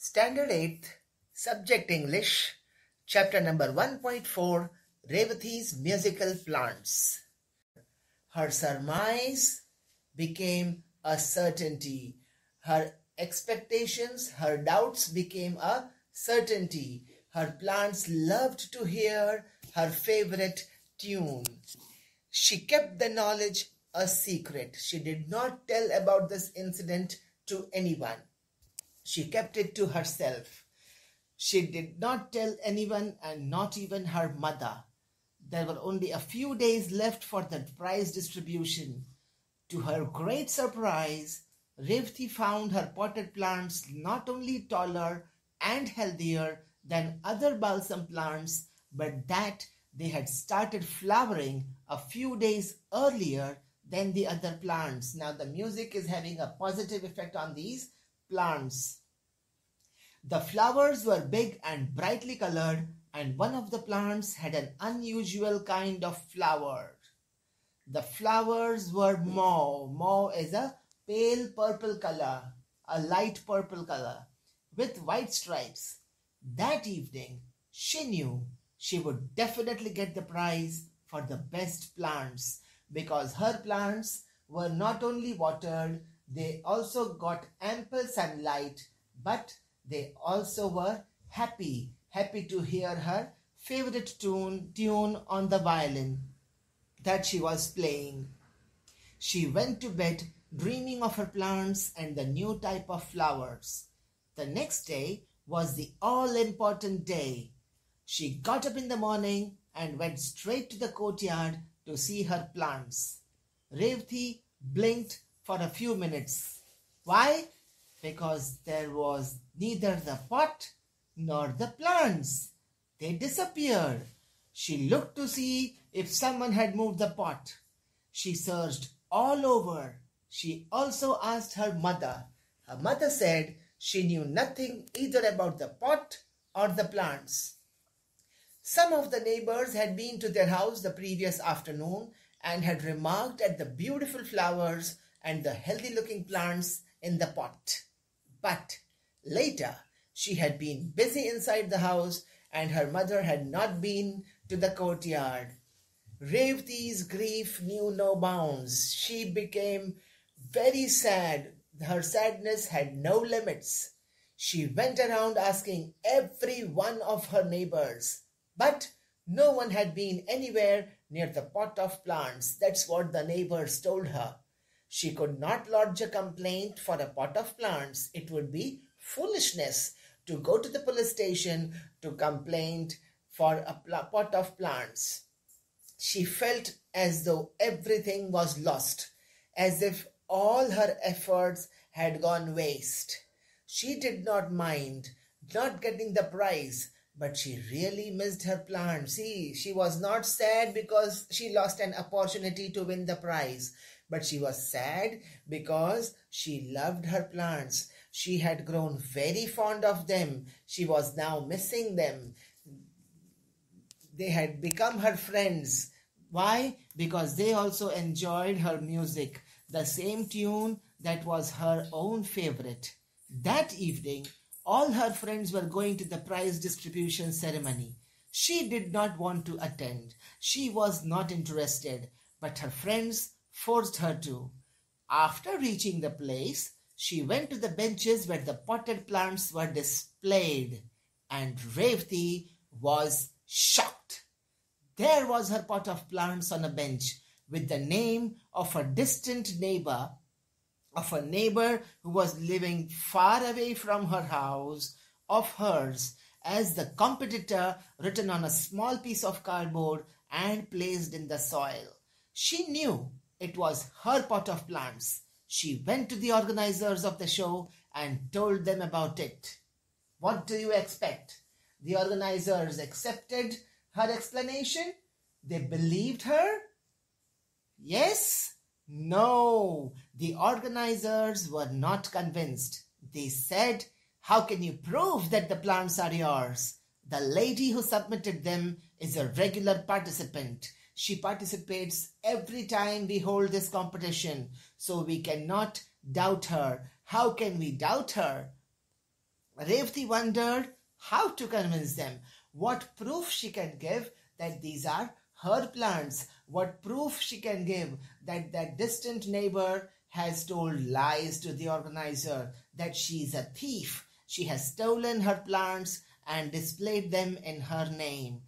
Standard 8th, Subject English, Chapter number 1.4, Revathi's Musical Plants. Her surmise became a certainty. Her expectations, her doubts became a certainty. Her plants loved to hear her favorite tune. She kept the knowledge a secret. She did not tell about this incident to anyone. She kept it to herself. She did not tell anyone, and not even her mother. There were only a few days left for the prize distribution. To her great surprise, Revathi found her potted plants not only taller and healthier than other balsam plants, but that they had started flowering a few days earlier than the other plants. Now the music is having a positive effect on these plants. The flowers were big and brightly colored, and one of the plants had an unusual kind of flower. The flowers were mauve. Mauve is a pale purple color, a light purple color, with white stripes. That evening, she knew she would definitely get the prize for the best plants, because her plants were not only watered, they also got ample sunlight, but they also were happy to hear her favorite tune on the violin that she was playing. She went to bed dreaming of her plants and the new type of flowers. The next day was the all-important day. She got up in the morning and went straight to the courtyard to see her plants. Revathi blinked for a few minutes. Why? Because there was neither the pot nor the plants. They disappeared. She looked to see if someone had moved the pot. She searched all over. She also asked her mother. Her mother said she knew nothing either about the pot or the plants. Some of the neighbors had been to their house the previous afternoon and had remarked at the beautiful flowers and the healthy-looking plants in the pot. But later, she had been busy inside the house and her mother had not been to the courtyard. Revathi's grief knew no bounds. She became very sad. Her sadness had no limits. She went around asking every one of her neighbors, but no one had been anywhere near the pot of plants. That's what the neighbors told her. She could not lodge a complaint for a pot of plants. It would be foolishness to go to the police station to complain for a pot of plants. She felt as though everything was lost, as if all her efforts had gone waste. She did not mind not getting the prize, but she really missed her plants. See, she was not sad because she lost an opportunity to win the prize, but she was sad because she loved her plants. She had grown very fond of them. She was now missing them. They had become her friends. Why? Because they also enjoyed her music, the same tune that was her own favorite. That evening, all her friends were going to the prize distribution ceremony. She did not want to attend. She was not interested, but her friends forced her to. After reaching the place, she went to the benches where the potted plants were displayed, and Revathi was shocked. There was her pot of plants on a bench with the name of a distant neighbor, of a neighbor who was living far away from her house, of hers, as the competitor written on a small piece of cardboard and placed in the soil. She knew it was her pot of plants. She went to the organizers of the show and told them about it. What do you expect? The organizers accepted her explanation? They believed her? Yes? No. The organizers were not convinced. They said, "How can you prove that the plants are yours? The lady who submitted them is a regular participant. She participates every time we hold this competition, so we cannot doubt her. How can we doubt her?" Revati wondered how to convince them, what proof she can give that these are her plants, what proof she can give that that distant neighbor has told lies to the organizer, that she is a thief, she has stolen her plants and displayed them in her name.